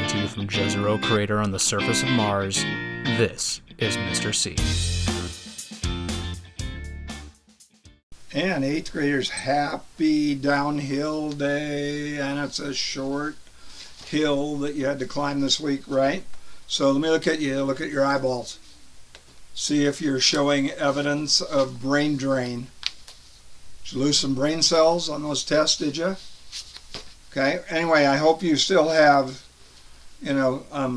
coming to you from Jezero crater on the surface of Mars. This is Mr. C. And 8th graders, happy downhill day, and it's a short hill that you had to climb this week, right? So let me look at you, look at your eyeballs. See if you're showing evidence of brain drain. Did you lose some brain cells on those tests, did you? Okay, anyway, I hope you still have,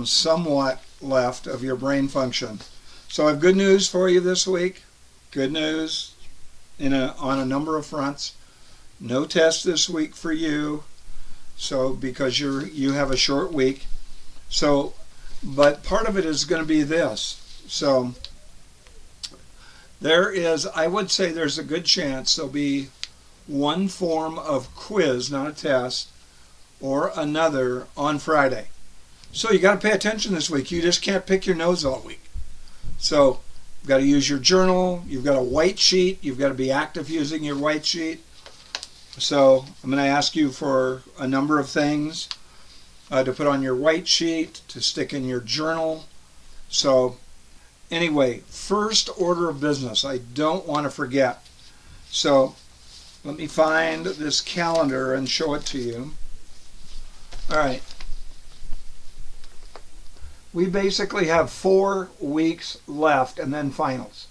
somewhat left of your brain function. So I have good news for you this week. Good news on a number of fronts. No test this week for you, so because you have a short week. So, but part of it is going to be this. So I would say there's a good chance there'll be one form of quiz, not a test, or another on Friday. So you got to pay attention this week. You just can't pick your nose all week. So you've got to use your journal. You've got a white sheet. You've got to be active using your white sheet. So I'm going to ask you for a number of things to put on your white sheet, to stick in your journal. So anyway, first order of business, I don't want to forget. So let me find this calendar and show it to you. All right. We basically have 4 weeks left and then finals.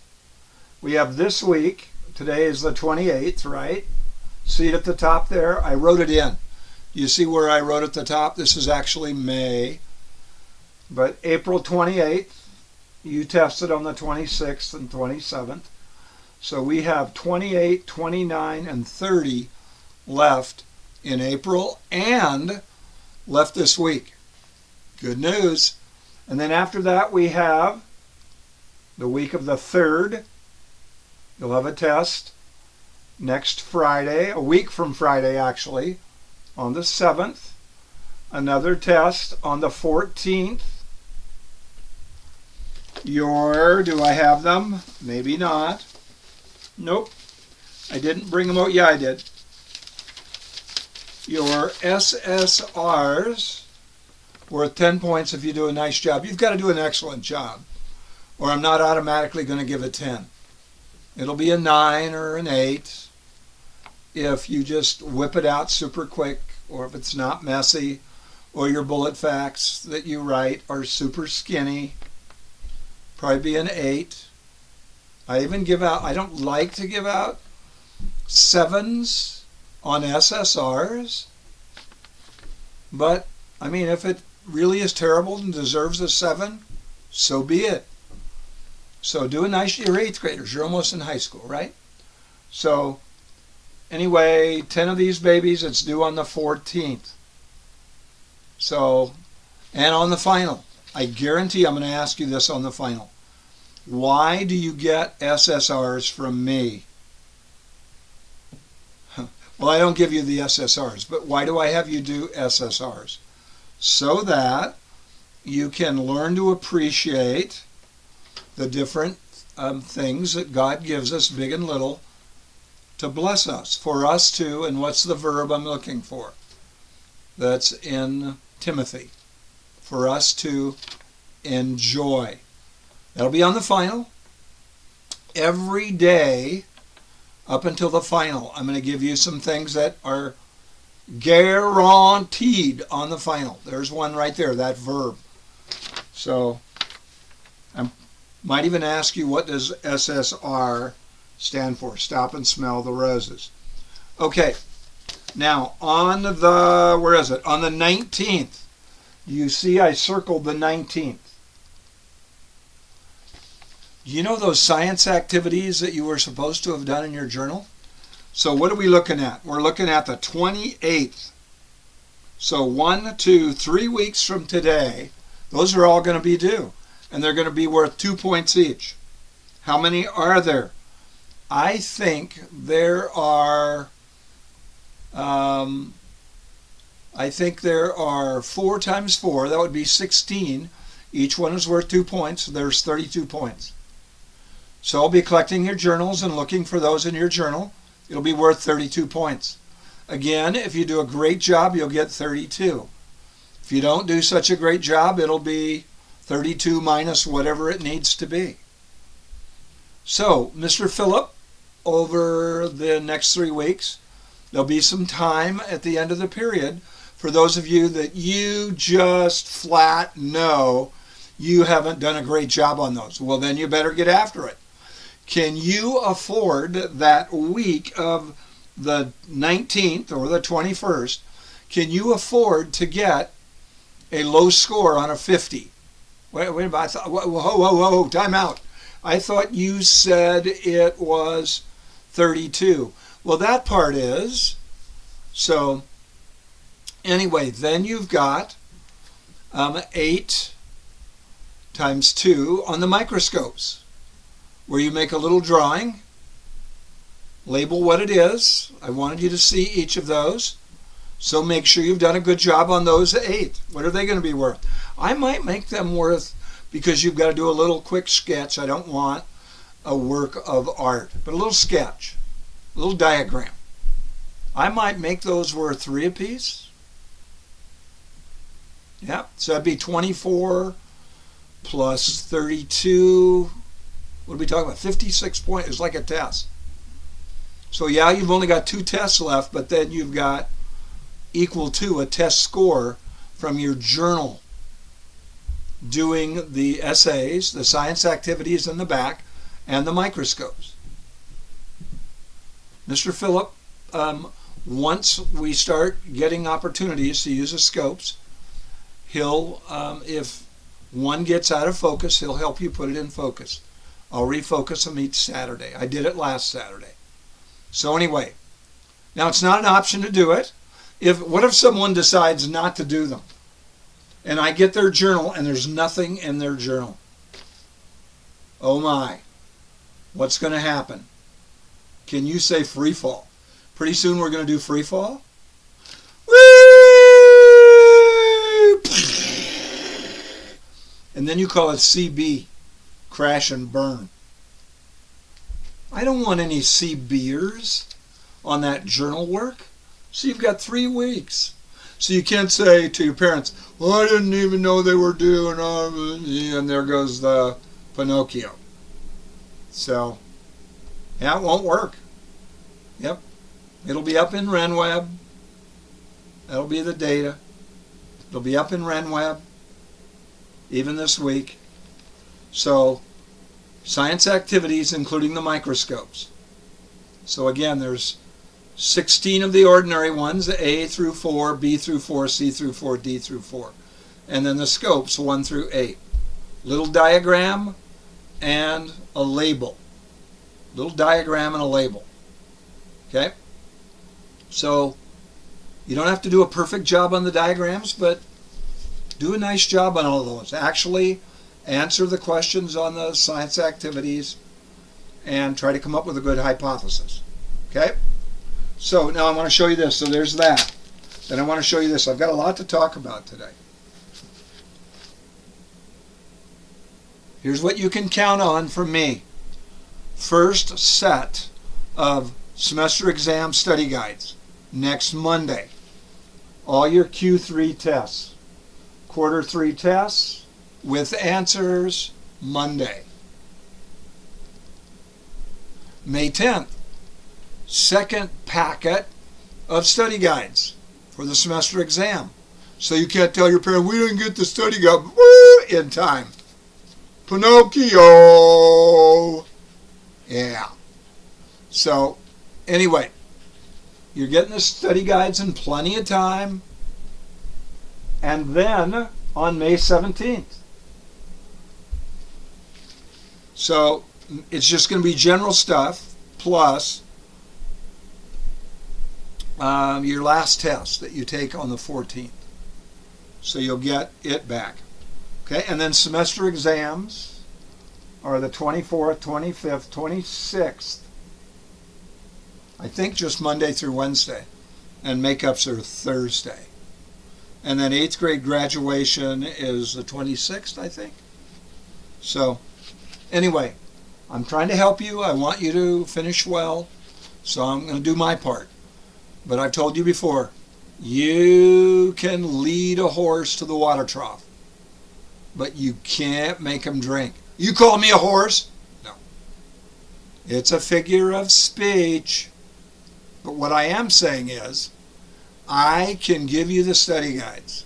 We have this week. Today is the 28th, right? See it at the top there? I wrote it in. You see where I wrote at the top? This is actually May. But April 28th, you tested on the 26th and 27th. So we have 28, 29, and 30 left in April and left this week. Good news. And then after that we have the week of the 3rd. You'll have a test next Friday, a week from Friday actually, on the 7th. Another test on the 14th. Do I have them? Maybe not. Nope. I didn't bring them out. Yeah, I did. Your SSRs, worth 10 points if you do a nice job. You've got to do an excellent job, or I'm not automatically going to give a 10. It'll be a 9 or an 8 if you just whip it out super quick, or if it's not messy, or your bullet facts that you write are super skinny. Probably be an 8. I don't like to give out 7s on SSRs, but I mean, if it really is terrible and deserves a 7, so be it. So do a nice, you're 8th graders, you're almost in high school, right? So anyway, 10 of these babies, it's due on the 14th. So, and on the final, I guarantee I'm going to ask you this on the final. Why do you get SSRs from me? Well, I don't give you the SSRs, but why do I have you do SSRs? So that you can learn to appreciate the different things that God gives us, big and little, to bless us, for us to, and what's the verb I'm looking for? That's in Timothy. For us to enjoy. That'll be on the final. Every day up until the final, I'm going to give you some things that are guaranteed on the final. There's one right there, that verb. So I might even ask you, what does SSR stand for? Stop and smell the roses. Okay, now on the, where is it? On the 19th, you see I circled the 19th. You know those science activities that you were supposed to have done in your journal? So what are we looking at? We're looking at the 28th. So 1, 2, 3 weeks from today, those are all going to be due. And they're going to be worth 2 points each. How many are there? I think there are 4 times 4. That would be 16. Each one is worth 2 points. There's 32 points. So I'll be collecting your journals and looking for those in your journal. It'll be worth 32 points. Again, if you do a great job, you'll get 32. If you don't do such a great job, it'll be 32 minus whatever it needs to be. So, Mr. Phillip, over the next 3 weeks, there'll be some time at the end of the period for those of you that you just flat know you haven't done a great job on those. Well, then you better get after it. Can you afford that week of the 19th or the 21st? Can you afford to get a low score on a 50? Wait a minute, I thought, whoa, time out. I thought you said it was 32. Well, that part is. So, anyway, then you've got 8 times 2 on the microscopes, where you make a little drawing, label what it is. I wanted you to see each of those. So make sure you've done a good job on those 8. What are they going to be worth? I might make them worth, because you've got to do a little quick sketch. I don't want a work of art, but a little sketch, a little diagram. I might make those worth 3 apiece. Yeah, so that'd be 24 plus 32. What are we talking about? 56 points. It's like a test. So yeah, you've only got 2 tests left, but then you've got equal to a test score from your journal doing the essays, the science activities in the back, and the microscopes. Mr. Phillip, once we start getting opportunities to use the scopes, he'll, if one gets out of focus, he'll help you put it in focus. I'll refocus them each Saturday. I did it last Saturday. So anyway, now it's not an option to do it. What if someone decides not to do them? And I get their journal and there's nothing in their journal. Oh my. What's going to happen? Can you say free fall? Pretty soon we're going to do free fall. Woo! And then you call it CB, crash and burn. I don't want any CBers on that journal work. So you've got 3 weeks. So you can't say to your parents, well, I didn't even know they were doing, and there goes the Pinocchio. So, yeah, it won't work. Yep. It'll be up in RenWeb. That'll be the data. It'll be up in RenWeb, even this week. So, science activities, including the microscopes. So again, there's 16 of the ordinary ones, A through 4, B through 4, C through 4, D through 4. And then the scopes, 1 through 8. Little diagram and a label. Little diagram and a label. Okay? So, you don't have to do a perfect job on the diagrams, but do a nice job on all of those. Actually, answer the questions on the science activities and try to come up with a good hypothesis. Okay? So now I want to show you this. So there's that. Then I want to show you this. I've got a lot to talk about today. Here's what you can count on from me. First set of semester exam study guides next Monday. All your Q3 tests. Quarter 3 tests with answers Monday. May 10th. Second packet of study guides for the semester exam. So you can't tell your parent, we didn't get the study guide in time. Pinocchio! Yeah. So, anyway, you're getting the study guides in plenty of time. And then on May 17th. So, it's just going to be general stuff plus your last test that you take on the 14th. So you'll get it back. Okay, and then semester exams are the 24th, 25th, 26th. I think just Monday through Wednesday. And makeups are Thursday. And then 8th grade graduation is the 26th, I think. So, anyway, I'm trying to help you. I want you to finish well. So I'm going to do my part. But I've told you before, You can lead a horse to the water trough, but you can't make him drink. You call me a horse? No. It's a figure of speech. But what I am saying is, I can give you the study guides,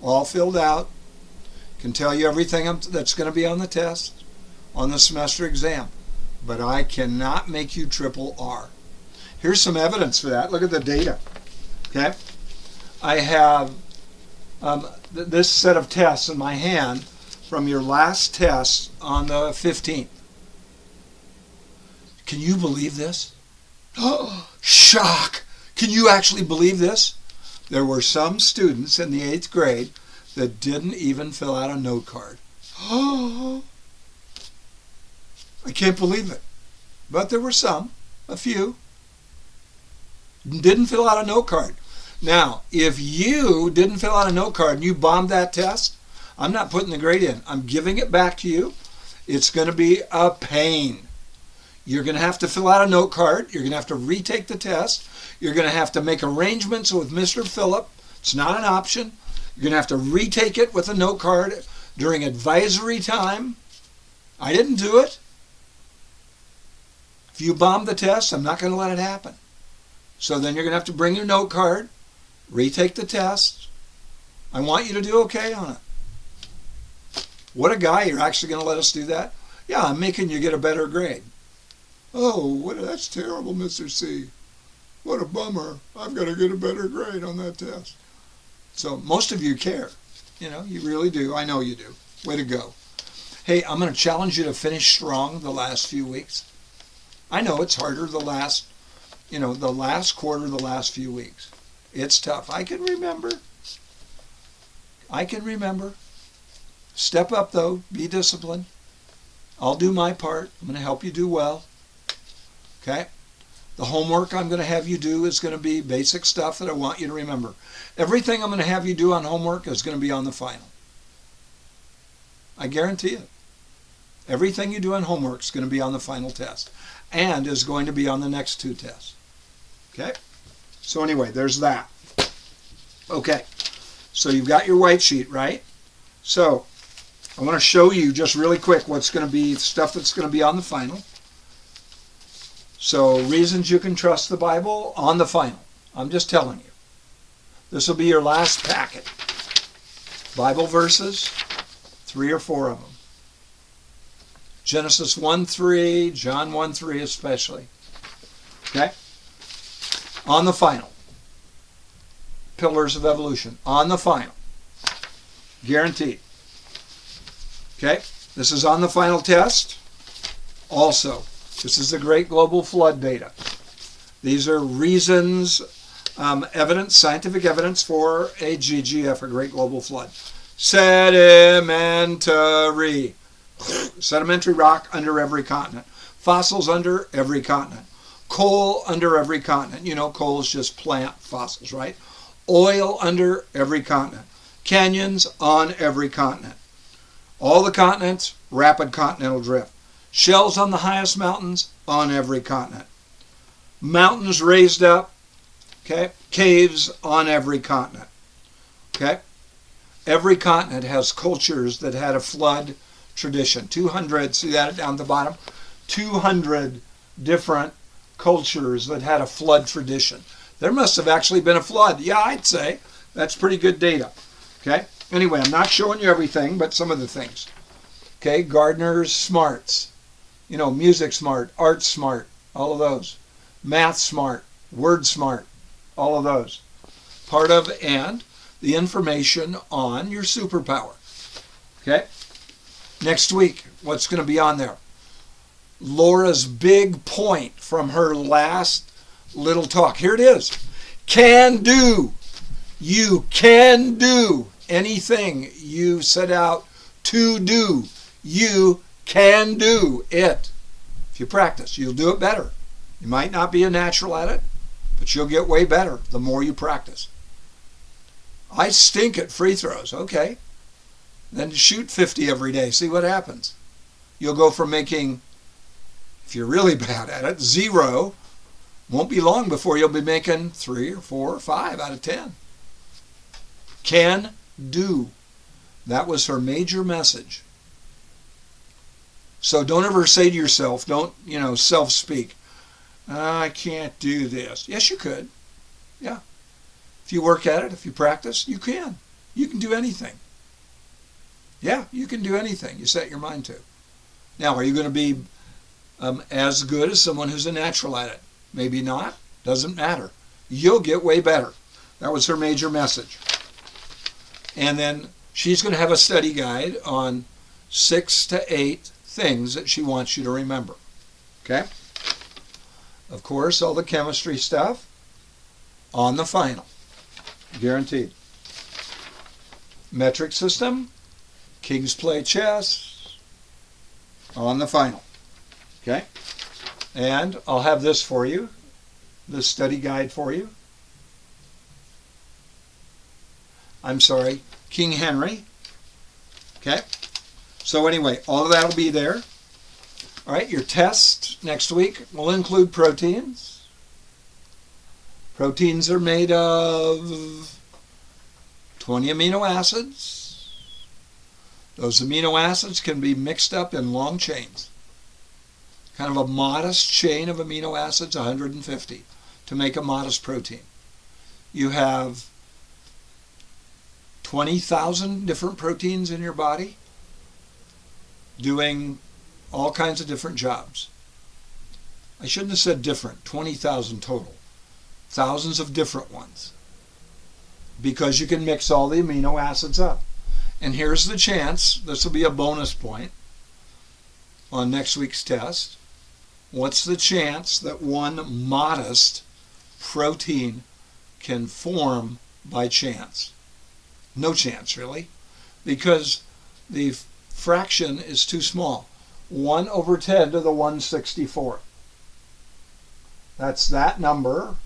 all filled out, can tell you everything that's going to be on the test, on the semester exam, but I cannot make you triple R. Here's some evidence for that. Look at the data. Okay, I have this set of tests in my hand from your last test on the 15th. Can you believe this? Oh, shock! Can you actually believe this? There were some students in the 8th grade that didn't even fill out a note card. Oh, I can't believe it. But there were some, a few, didn't fill out a note card. Now, if you didn't fill out a note card and you bombed that test, I'm not putting the grade in. I'm giving it back to you. It's going to be a pain. You're going to have to fill out a note card. You're going to have to retake the test. You're going to have to make arrangements with Mr. Phillip. It's not an option. You're going to have to retake it with a note card during advisory time. I didn't do it. If you bomb the test, I'm not going to let it happen. So then you're going to have to bring your note card, retake the test. I want you to do okay on it. What a guy, you're actually going to let us do that? Yeah, I'm making you get a better grade. Oh, that's terrible, Mr. C. What a bummer. I've got to get a better grade on that test. So most of you care. You know, you really do. I know you do. Way to go. Hey, I'm going to challenge you to finish strong the last few weeks. I know it's harder the last quarter, the last few weeks. It's tough. I can remember. Step up, though. Be disciplined. I'll do my part. I'm going to help you do well. Okay? The homework I'm going to have you do is going to be basic stuff that I want you to remember. Everything I'm going to have you do on homework is going to be on the final. I guarantee it. Everything you do on homework is going to be on the final test and is going to be on the next 2 tests. Okay? So anyway, there's that. Okay. So you've got your white sheet, right? So I want to show you just really quick what's going to be stuff that's going to be on the final. So reasons you can trust the Bible on the final. I'm just telling you. This will be your last packet. Bible verses, 3 or 4 of them. Genesis 1:3, John 1:3 especially. Okay? On the final. Pillars of evolution. On the final. Guaranteed. Okay? This is on the final test. Also, this is the Great Global Flood data. These are reasons, evidence, scientific evidence for a GGF, a Great Global Flood. Sedimentary. Sedimentary rock under every continent. Fossils under every continent. Coal under every continent. You know, coal is just plant fossils, right? Oil under every continent. Canyons on every continent. All the continents, rapid continental drift. Shells on the highest mountains on every continent. Mountains raised up, okay? Caves on every continent, okay? Every continent has cultures that had a flood tradition. 200, see that down at the bottom? 200 different cultures that had a flood tradition. There must have actually been a flood. Yeah, I'd say. That's pretty good data. Okay? Anyway, I'm not showing you everything, but some of the things. Okay, Gardner's smarts. You know, music smart, art smart, all of those. Math smart, word smart, all of those. Part of and the information on your superpower. Okay? Next week, what's going to be on there? Laura's big point from her last little talk. Here it is. Can do. You can do anything you set out to do. You can do it. If you practice, you'll do it better. You might not be a natural at it, but you'll get way better the more you practice. I stink at free throws. Okay. Then shoot 50 every day. See what happens. You'll go from making, if you're really bad at it, 0 Won't be long before you'll be making 3 or 4 or 5 out of 10. Can do. That was her major message. So don't ever say to yourself, don't, self-speak. I can't do this. Yes, you could. Yeah. If you work at it, if you practice, you can. You can do anything. Yeah, you can do anything you set your mind to. Now, are you going to be as good as someone who's a natural at it? Maybe not. Doesn't matter. You'll get way better. That was her major message. And then she's going to have a study guide on 6 to 8 things that she wants you to remember. Okay? Of course, all the chemistry stuff on the final. Guaranteed. Metric system, King's Play chess, on the final. Okay? And I'll have this for you, this study guide for you. I'm sorry, King Henry. Okay? So anyway, all of that will be there. All right, your test next week will include proteins. Proteins are made of 20 amino acids. Those amino acids can be mixed up in long chains. Kind of a modest chain of amino acids, 150, to make a modest protein. You have 20,000 different proteins in your body doing all kinds of different jobs. I shouldn't have said different, 20,000 total. Thousands of different ones. Because you can mix all the amino acids up. And here's the chance, this will be a bonus point on next week's test. What's the chance that one modest protein can form by chance? No chance, really, because the fraction is too small. 1 over 10 to the 164. That's that number.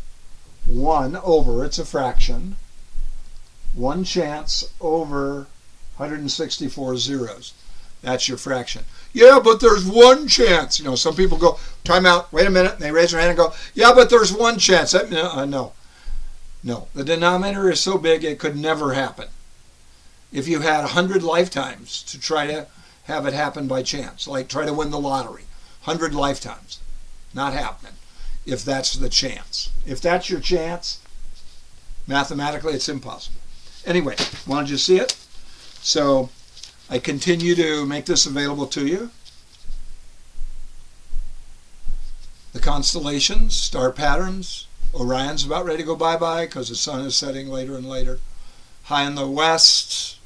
1 over, it's a fraction. 1 chance over 164 zeros. That's your fraction. Yeah, but there's 1 chance. Some people go, time out, wait a minute, and they raise their hand and go, yeah, but there's 1 chance. No. The denominator is so big it could never happen. If you had 100 lifetimes to try to have it happen by chance, like try to win the lottery, 100 lifetimes, not happening, if that's the chance. If that's your chance, mathematically it's impossible. Anyway, wanted you to see it? So I continue to make this available to you. The constellations, star patterns. Orion's about ready to go bye-bye because the sun is setting later and later. High in the west,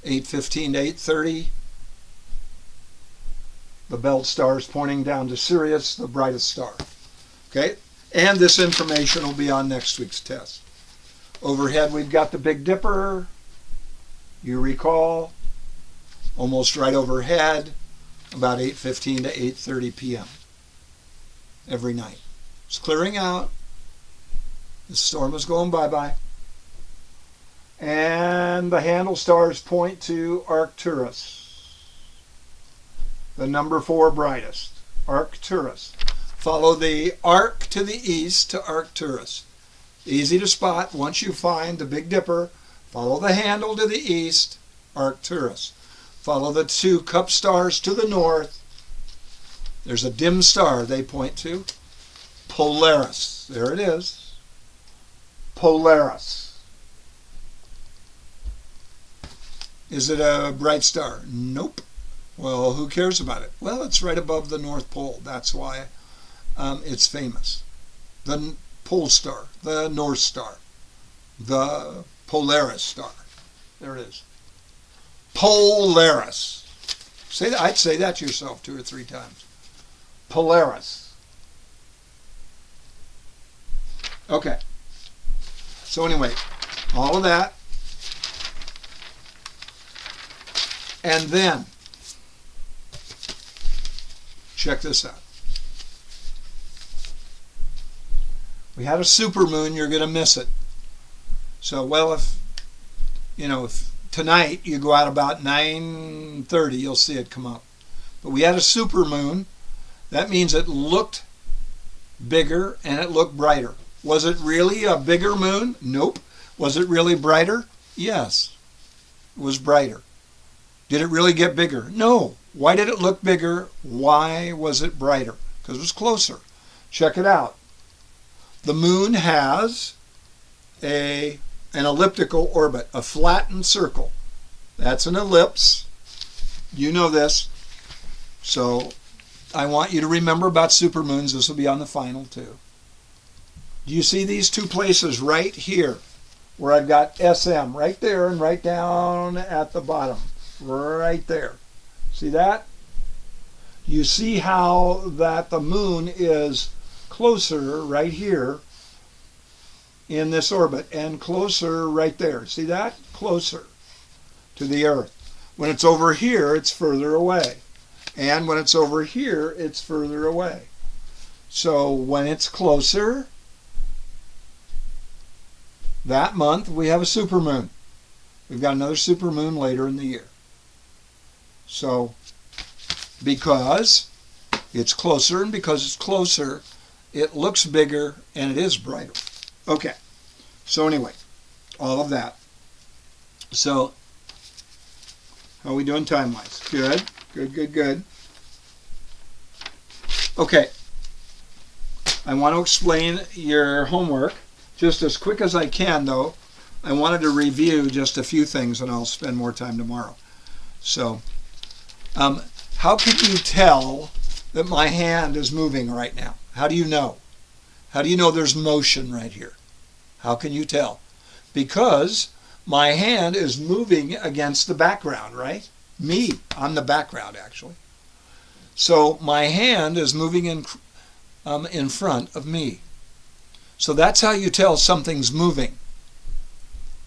8:15 to 8:30. The belt star is pointing down to Sirius, the brightest star. Okay? And this information will be on next week's test. Overhead, we've got the Big Dipper. You recall, almost right overhead, about 8:15 to 8:30 p.m. every night. It's clearing out. The storm is going bye-bye. And the handle stars point to Arcturus, the number 4 brightest, Arcturus. Follow the arc to the east to Arcturus. Easy to spot. Once you find the Big Dipper, follow the handle to the east, Arcturus. Follow the 2 cup stars to the north. There's a dim star they point to, Polaris. There it is, Polaris. Is it a bright star? Nope. Well, who cares about it? Well, it's right above the North Pole. That's why it's famous. The Pole Star, the North Star, the Polaris star. There it is. Polaris. Say that. I'd say that to yourself 2 or 3 times. Polaris. Okay. So anyway, all of that. And then, check this out. We had a supermoon, you're going to miss it. So, well, if tonight you go out about 9:30, you'll see it come up. But we had a supermoon. That means it looked bigger, and it looked brighter. Was it really a bigger moon? Nope. Was it really brighter? Yes, it was brighter. Did it really get bigger? No. Why did it look bigger? Why was it brighter? Because it was closer. Check it out. The moon has an elliptical orbit, a flattened circle. That's an ellipse. You know this. So I want you to remember about supermoons. This will be on the final too. Do you see these two places right here where I've got SM right there and right down at the bottom? Right there. See that? You see how that the moon is closer right here in this orbit and closer right there. See that? Closer to the Earth. When it's over here, it's further away. And when it's over here, it's further away. So when it's closer, that month we have a supermoon. We've got another supermoon later in the year. So because it's closer, and because it's closer, it looks bigger and it is brighter. Okay, so anyway, all of that. So how are we doing time-wise? Good, good, good, good. Okay, I want to explain your homework just as quick as I can, though. I wanted to review just a few things, and I'll spend more time tomorrow. So, how can you tell that my hand is moving right now? How do you know? How do you know there's motion right here? How can you tell? Because my hand is moving against the background, right? Me, I'm the background actually. So my hand is moving in front of me. So that's how you tell something's moving.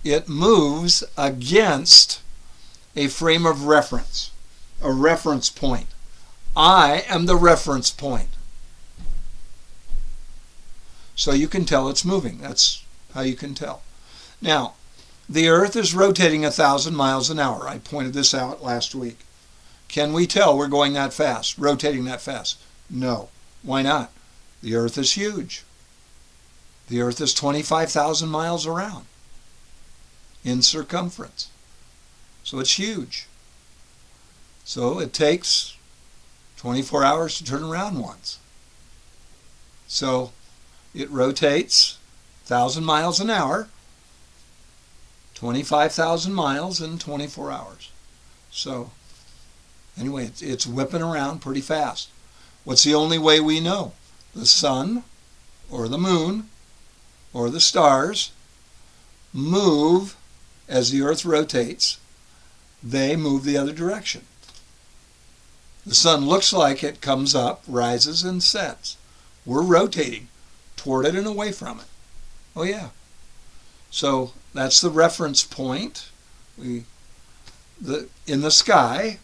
It moves against a frame of reference, a reference point. I am the reference point. So you can tell it's moving. That's how you can tell. Now, the Earth is rotating 1,000 miles an hour. I pointed this out last week. Can we tell we're going that fast, rotating that fast? No. Why not? The Earth is huge. The Earth is 25,000 miles around in circumference. So it's huge. So it takes 24 hours to turn around once. So it rotates 1,000 miles an hour, 25,000 miles in 24 hours. So anyway, it's whipping around pretty fast. What's the only way we know? The sun or the moon or the stars move as the Earth rotates. They move the other direction. The sun looks like it comes up, rises, and sets. We're rotating toward it and away from it. Oh yeah. So that's the reference point. In the sky,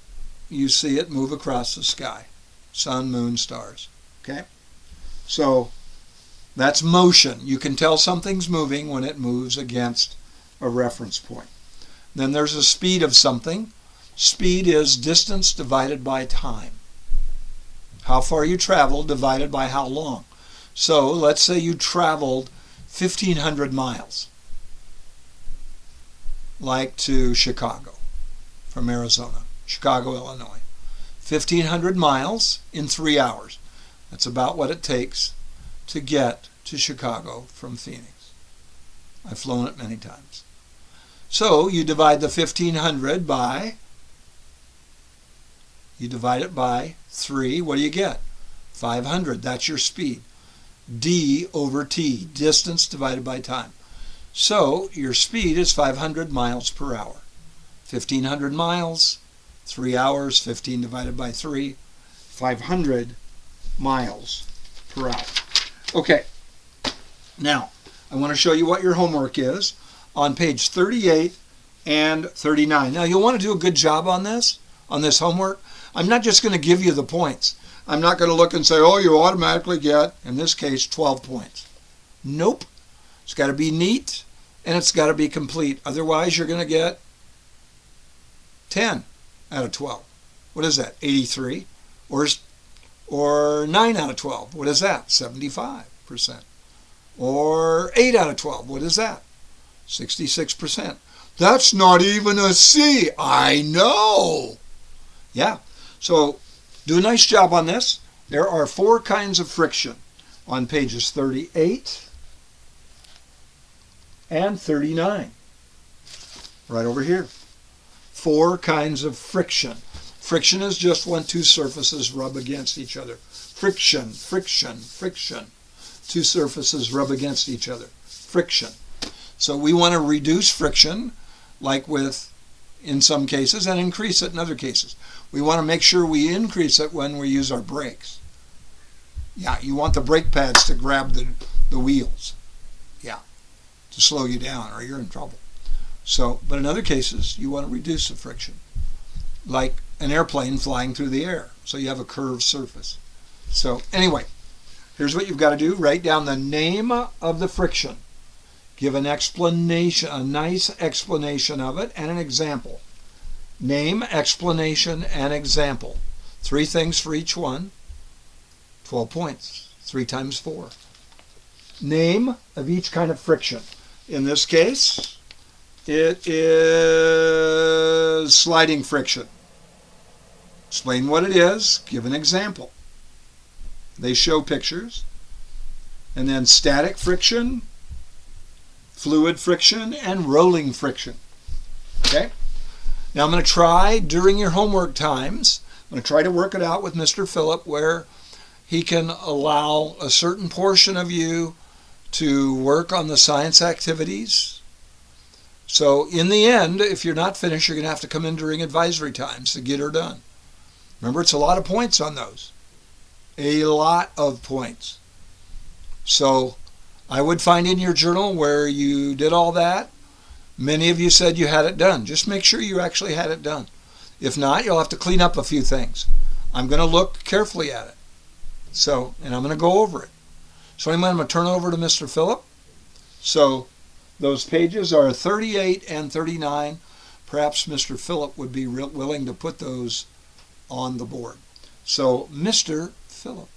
you see it move across the sky. Sun, moon, stars. Okay? So that's motion. You can tell something's moving when it moves against a reference point. Then there's the speed of something. Speed is distance divided by time. How far you traveled divided by how long. So let's say you traveled 1,500 miles, like to Chicago from Arizona, Chicago, Illinois. 1,500 miles in 3 hours. That's about what it takes to get to Chicago from Phoenix. I've flown it many times. So you divide the 1,500 by, you divide it by 3. What do you get? 500. That's your speed. D over T, distance divided by time. So your speed is 500 miles per hour. 1,500 miles, 3 hours, 15 divided by 3, 500 miles per hour. Okay, now I want to show you what your homework is on page 38 and 39. Now you'll want to do a good job on this homework. I'm not just going to give you the points. I'm not going to look and say, oh, you automatically get, in this case, 12 points. Nope. It's got to be neat and it's got to be complete. Otherwise, you're going to get 10 out of 12. What is that, 83? Or Or 9 out of 12, what is that? 75%. Or 8 out of 12, what is that? 66%. That's not even a C. I know. Yeah. So do a nice job on this. There are 4 kinds of friction on pages 38 and 39. Right over here. 4 kinds of friction. Friction is just when 2 surfaces rub against each other. Friction, friction, friction. 2 surfaces rub against each other. Friction. So we want to reduce friction, like in some cases, and increase it in other cases. We want to make sure we increase it when we use our brakes. Yeah, you want the brake pads to grab the wheels. Yeah, to slow you down or you're in trouble. So, but in other cases, you want to reduce the friction, like an airplane flying through the air. So you have a curved surface. So anyway, here's what you've got to do. Write down the name of the friction. Give an explanation, a nice explanation of it, and an example. Name, explanation, and example. 3 things for each one. 12 points. 3 times 4. Name of each kind of friction. In this case, it is sliding friction. Explain what it is. Give an example. They show pictures. And then static friction, fluid friction, and rolling friction. Okay? Now I'm going to try during your homework times, I'm going to try to work it out with Mr. Phillip where he can allow a certain portion of you to work on the science activities. So in the end, if you're not finished, you're going to have to come in during advisory times to get her done. Remember, it's a lot of points on those. A lot of points. So I would find in your journal where you did all that. Many of you said you had it done. Just make sure you actually had it done. If not, you'll have to clean up a few things. I'm going to look carefully at it. So, and I'm going to go over it. So anyway, I'm going to turn it over to Mr. Phillip. So those pages are 38 and 39. Perhaps Mr. Phillip would be willing to put those on the board. So, Mr. Phillip.